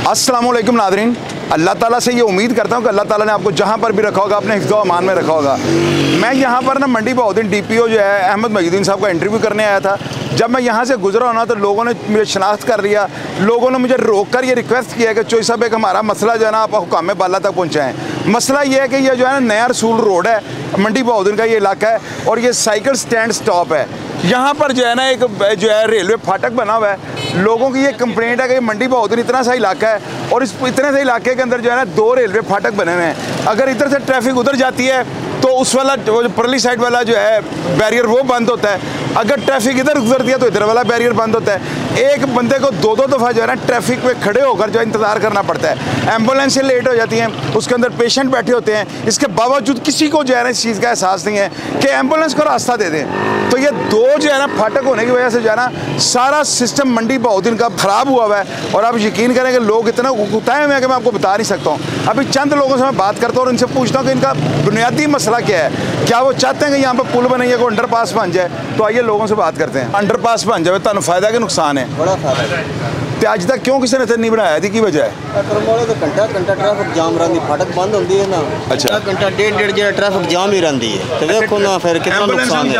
अस्सलाम वालेकुम नादरीन, अल्लाह ताला से ये उम्मीद करता हूँ कि अल्लाह ताला ने आपको जहाँ पर भी रखा होगा अपने हिफ्ज़ व अमान में रखा होगा। मैं यहाँ पर ना मंडी बहाउद्दीन DPO जो है अहमद महीउद्दीन साहब का इंटरव्यू करने आया था। जब मैं यहाँ से गुजरा हूँ ना तो लोगों ने मुझे शनाख्त कर लिया। लोगों ने मुझे रोक कर ये रिक्वेस्ट किया कि चोई साहब एक हमारा मसला जो है ना आप हुकाम बाला तक पहुँचाएँ। मसला ये है कि ये जो है ना नया रसूल रोड है, मंडी बहाउद्दीन का ये इलाका है और ये साइकिल स्टैंड स्टॉप है। यहाँ पर जो है ना एक जो है रेलवे फाटक बना हुआ है। लोगों की ये कंप्लेंट है कि मंडी बहाउद्दीन इतना सा इलाका है और इस इतने से इलाके के अंदर जो है ना 2 रेलवे फाटक बने हुए हैं। अगर इधर से ट्रैफिक उधर जाती है तो उस वाला जो परली साइड वाला जो है बैरियर वो बंद होता है। अगर ट्रैफिक इधर गुजरती है तो इधर वाला बैरियर बंद होता है। एक बंदे को 2-2 दफ़ा जो है ना ट्रैफिक में खड़े होकर जो है इंतज़ार करना पड़ता है। एम्बुलेंसें लेट हो जाती हैं, उसके अंदर पेशेंट बैठे होते हैं। इसके बावजूद किसी को जो है ना इस चीज़ का एहसास नहीं है कि एम्बुलेंस को रास्ता दे दें। तो ये 2 जो है ना फाटक होने की वजह से जो है ना सारा सिस्टम मंडी बहाउद्दीन का ख़राब हुआ है। और आप यकीन करें कि लोग इतना उकताए हुए हैं कि मैं आपको बता नहीं सकता हूँ। अभी चंद लोगों से मैं बात करता हूँ और इनसे पूछता हूँ कि इनका बुनियादी मसला क्या है। क्या वो चाहते हैं कि यहाँ पर पुल बने या कोई अंडरपास बन जाए? तो आइए लोगों से बात करते हैं। अंडरपास बन जाए तो फायदा कि नुकसान है? बड़ा फायदा है। तो अज तक क्यों किसी ने इतने नहीं बनाया? की वजह है? तो घंटा ट्रैफिक जाम रहती, फाटक बंद होती है ना। अच्छा, घंटा डेढ़ जो ट्रैफिक जाम ही रहती है। तो देखो ना फिर कितना नुकसान है।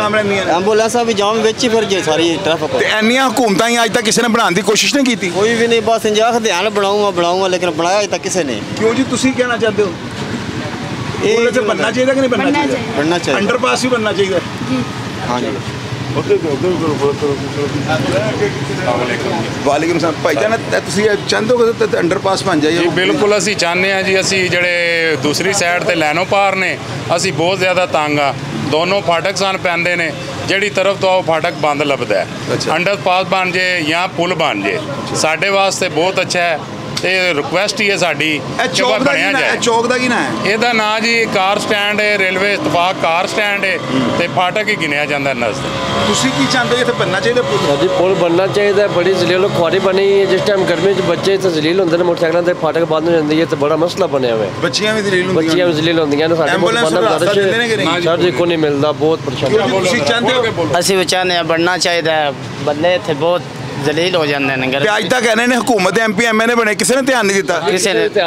एंबुलेंस भी जाम बेची फिर जो सारी ट्रैफिक इन्नियां हुकूमतां ही अज तक किसी ने बनाने की कोशिश नहीं की? कोई भी नहीं, बस इंजाख ध्यान बनाऊंगा लेकिन बनाया अज तक किसी ने। क्यों जी, तुम कहना चाहते हो ये बनना चाहिए कि नहीं बनना चाहिए? बनना चाहिए। अंडरपास भी बनना चाहिए। हाँ जी। वालेकुम सलाम भाईजान, ਤੁਸੀਂ ਚਾਹੁੰਦੇ ਹੋ ਕਿ ਅੰਡਰਪਾਸ ਬਣ ਜਾਏ? ਜੀ ਬਿਲਕੁਲ ਅਸੀਂ ਚਾਹੁੰਦੇ ਹਾਂ ਜੀ। ਅਸੀਂ ਜਿਹੜੇ ਦੂਸਰੀ ਸਾਈਡ ਤੇ ਲੈਨੋ ਪਾਰ ਨੇ ਅਸੀਂ ਬਹੁਤ ਜ਼ਿਆਦਾ ਤੰਗ ਆ। ਦੋਨੋਂ ਫਾਟਕ ਸਨ ਪੈਂਦੇ ਨੇ, ਜਿਹੜੀ ਤਰਫ ਤੋਂ ਉਹ ਫਾਟਕ ਬੰਦ ਲੱਭਦਾ ਹੈ। ਅੰਡਰਪਾਸ ਬਣ ਜੇ ਜਾਂ ਪੁਲ ਬਣ ਜੇ ਸਾਡੇ ਵਾਸਤੇ ਬਹੁਤ ਅੱਛਾ ਹੈ। ਤੇ ਰਿਕੁਐਸਟ ਹੀ ਹੈ ਸਾਡੀ ਕਿ ਬਣਿਆ ਜਾਏ। ਚੌਕ ਦਾ ਕੀ ਨਾਂ ਹੈ? ਇਹਦਾ ਨਾਂ ਜੀ ਕਾਰ ਸਟੈਂਡ ਹੈ, ਰੇਲਵੇ ਇਤਫਾਕ ਕਾਰ ਸਟੈਂਡ ਹੈ ਤੇ ਫਾਟਕ ਹੀ ਗਿਣਿਆ ਜਾਂਦਾ ਨਜ਼ਦੀਕ। ਤੁਸੀਂ ਕੀ ਚਾਹੁੰਦੇ ਹੋ ਇੱਥੇ बनना चाहिए पुल? जी पुल बनना चाहिए। बड़ी जलील खुआरी बनी है। जिस टाइम गर्मी बच्चे इतने जलील होंगे ने मोटरसाइकिलों से फाटक बंद हो जाती है तो बड़ा मसला बनया हुआ है। बच्चियां भी जलील होंगी? बच्चियां भी जलील होंगी ने सर जी को नहीं मिलता, बहुत परेशानी। ਤੁਸੀਂ ਚਾਹੁੰਦੇ ਹੋ? ਅਸੀਂ ਵੀ ਚਾਹੁੰਦੇ ਹਾਂ ਬਣਨਾ ਚਾਹੀਦਾ ਹੈ। ਬੰਦੇ ਇੱਥੇ ਬਹੁਤ जलील हो जाते हैं। ਤੇ ਅੱਜ ਤੱਕ ਇਹਨੇ हुकूमत MP MLA बने किसी ने ध्यान नहीं दिता?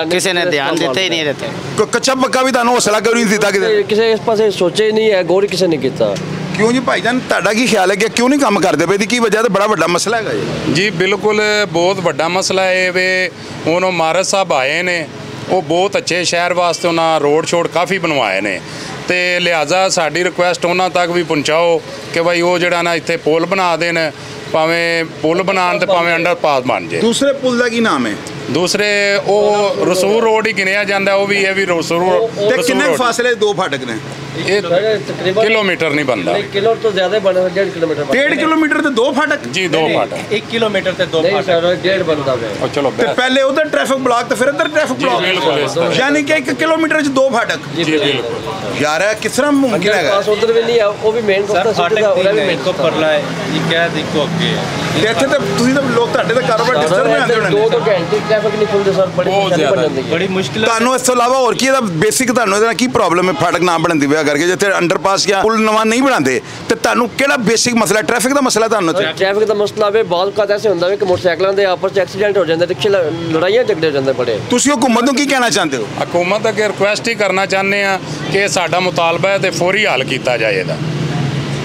किसी ने ध्यान देते ही नहीं रहते। कोई कच्चा पक्का भी ਤੁਹਾਨੂੰ ਹੌਸਲਾ ਕਿਉਂ ਨਹੀਂ ਦਿੱਤਾ ਕਿਤੇ? ਕਿਸੇ ਇਸ ਪਾਸੇ ਸੋਚੇ ਹੀ ਨਹੀਂ ਹੈ, ਗੌਰ ਕਿਸੇ ਨੇ ਕੀਤਾ। ਕਿਉਂ ਜੀ ਭਾਈਜਾਨ, ਤੁਹਾਡਾ ਕੀ ਖਿਆਲ ਹੈ ਕਿ ਕਿਉਂ ਨਹੀਂ ਕੰਮ ਕਰਦੇ ਪਏ? ਦੀ ਕੀ ਵਜ੍ਹਾ? ਤੇ ਬੜਾ ਵੱਡਾ ਮਸਲਾ ਹੈਗਾ ਜੀ। ਜੀ ਬਿਲਕੁਲ ਬਹੁਤ ਵੱਡਾ ਮਸਲਾ ਹੈ ਵੇ। ਹੁਣ ਉਹ ਮਾਰਜ ਸਾਹਿਬ ਆਏ ਨੇ, ਉਹ ਬਹੁਤ ਅੱਛੇ ਸ਼ਹਿਰ ਵਾਸਤੇ ਉਹਨਾਂ ਰੋਡ ਸ਼ੋਡ ਕਾਫੀ ਬਣਵਾਏ ਨੇ ਤੇ ਲਿਹਾਜ਼ਾ ਸਾਡੀ ਰਿਕੁਐਸਟ ਉਹਨਾਂ ਤੱਕ ਵੀ ਪਹੁੰਚਾਓ ਕਿ ਭਾਈ ਉਹ ਜਿਹੜਾ ਨਾ ਇੱਥੇ ਪੁਲ ਬਣਾ ਦੇਣ, ਭਾਵੇਂ ਪੁਲ ਬਣਾਉਣ ਤੇ ਭਾਵੇਂ ਅੰਡਰਪਾਸ ਬਣ ਜੇ। ਦੂਸਰੇ ਪੁਲ ਦਾ ਕੀ ਨਾਮ ਹੈ? ਦੂਸਰੇ ਉਹ ਰਸੂਲ ਰੋਡ ਹੀ ਗਿਣਿਆ ਜਾਂਦਾ। ਉਹ ਵੀ ਇਹ ਵੀ ਰਸੂਲ। ਤੇ ਕਿੰਨੇ ਫਾਸਲੇ 2 ਫਾਟਕ ਨੇ? ਇਹ ਕਿਲੋਮੀਟਰ ਨਹੀਂ ਬਣਦਾ। किलो तो ज्यादा बना 1.5 किलोमीटर। 1.5 ਕਿਲੋਮੀਟਰ ਤੇ 2 ਫਾਟਕ? ਜੀ 2 ਫਾਟਕ। 1 ਕਿਲੋਮੀਟਰ ਤੇ 2 नहीं सर 1.5 बनता है। ਉਹ ਚਲੋ ਤੇ ਪਹਿਲੇ ਉਧਰ ਟ੍ਰੈਫਿਕ ਬਲਾਕ ਤੇ ਫਿਰ ਇੱਧਰ ਟ੍ਰੈਫਿਕ ਬਿਲਕੁਲ ਇਸ ਬਲਾਕ, ਤਰ੍ਹਾਂ। ਯਾਨੀ ਕਿ 1 ਕਿਲੋਮੀਟਰ ਚ 2 ਫਾਟਕ? ਜੀ ਬਿਲकुल। ਯਾਰ ਇਹ ਕਿਸ ਤਰ੍ਹਾਂ ਮੁਮਕਿਨ ਹੈਗਾ? पास उधर भी नहीं है, वो भी मेन ਸਰ रास्ता ਫਾਟਕ सीधा ਦੀ ਮੇਨ ਕੋ ਪਰਲਾ ਹੈ ਇਹ ਕਹਿ ਦੇਖੋ ਅੱਗੇ ਤੇ ਇੱਥੇ ਤਾਂ ਤੁਸੀਂ ਤਾਂ ਲੋਕ ਤੁਹਾਡੇ ਤਾਂ ਕਾਰੋਬਾਰ ਡਿਸਟਰਬ ਨਹੀਂ ਆਉਂਦੇ ਹੋਣੇ। 2 घंटे ट्रैफिक नहीं खुलते सर, बड़ी बहुत परेशानी ज्यादा। बन जाती है। ਬੜੀ ਮੁਸ਼ਕਿਲ ਹੈ। ਤੁਹਾਨੂੰ ਇਸ ਤੋਂ ਇਲਾਵਾ ਹੋਰ ਕੀ ਇਹਦਾ ਬੇਸਿਕ ਤੁਹਾਨੂੰ ਇਹਦਾ ਕੀ ਪ੍ਰੋਬਲਮ ਹੈ? ਫਾਟਕ ਨਾ ਬਣਨ ਦੀ ਵਜ੍ਹਾ ਕਰਕੇ ਜਿੱਥੇ ਅੰਡਰਪਾਸ ਜਾਂ ਪੁਲ ਨਵਾਂ ਨਹੀਂ ਬਣਾਉਂਦੇ ਤੇ ਤੁਹਾਨੂੰ ਕਿਹੜਾ ਬੇਸਿਕ ਮਸਲਾ? ਟ੍ਰੈਫਿਕ ਦਾ ਮਸਲਾ ਤੁਹਾਨੂੰ ਇੱਥੇ? ट्रैफिक का मसला है। बहुत का ऐसे होता है कि मोटरसाइकिलों के आपस में एक्सीडेंट हो जाते, रिक्शे लड़ाइयाँ झगड़े हो जाते बड़े। ਤੁਸੀਂ ਹੁਕੂਮਤ ਨੂੰ ਕੀ ਕਹਿਣਾ ਚਾਹੁੰਦੇ ਹੋ? ਹਕੂਮਤ ਅੱਗੇ ਰਿਕੁਐਸਟ ਹੀ ਕਰਨਾ ਚਾਹੁੰਦੇ ਆ ਕਿ ਇਹ ਸਾਡਾ ਮੁਤਾਲਬਾ ਹੈ ਤੇ ਫੌਰੀ ਹੱਲ ਕੀਤਾ ਜਾਏ ਇਹਦਾ।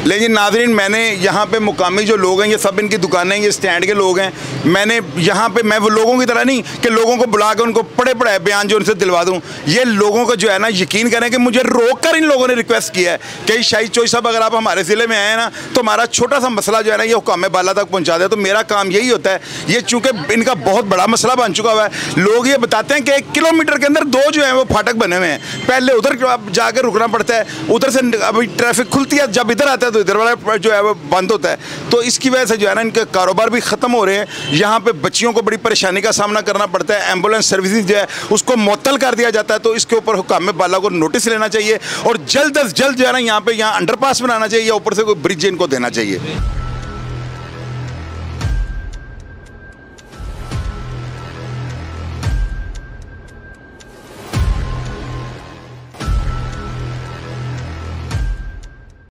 लेकिन नाज़रीन, मैंने यहाँ पे मुकामी जो लोग हैं ये सब इनकी दुकानें, ये स्टैंड के लोग हैं। मैंने यहाँ पे मैं वो लोगों की तरह नहीं कि लोगों को बुला के उनको पढ़े पढ़ाए बयान जो उनसे दिलवा दूँ। ये लोगों को जो है ना यकीन करें कि मुझे रोक कर इन लोगों ने रिक्वेस्ट किया है कि शाहिद चोई साहब अगर आप हमारे ज़िले में आए हैं ना तो हमारा छोटा सा मसला जो है ना ये हुकाम बाला तक पहुँचा दे। तो मेरा काम यही होता है। ये चूँकि इनका बहुत बड़ा मसला बन चुका हुआ है। लोग ये बताते हैं कि 1 किलोमीटर के अंदर 2 जो है वो फाटक बने हुए हैं। पहले उधर जाकर रुकना पड़ता है, उधर से अभी ट्रैफिक खुलती है, जब इधर आता है तो इधर वाला जो है वो बंद होता है। तो इसकी वजह से जो है ना इनके कारोबार भी ख़त्म हो रहे हैं। यहाँ पे बच्चियों को बड़ी परेशानी का सामना करना पड़ता है। एम्बुलेंस सर्विसेज जो है उसको मुअत्तल कर दिया जाता है। तो इसके ऊपर हुकाम बाला को नोटिस लेना चाहिए और जल्द अज जल्द जो है ना यहाँ पे अंडरपास बनाना चाहिए या ऊपर से कोई ब्रिज इनको देना चाहिए।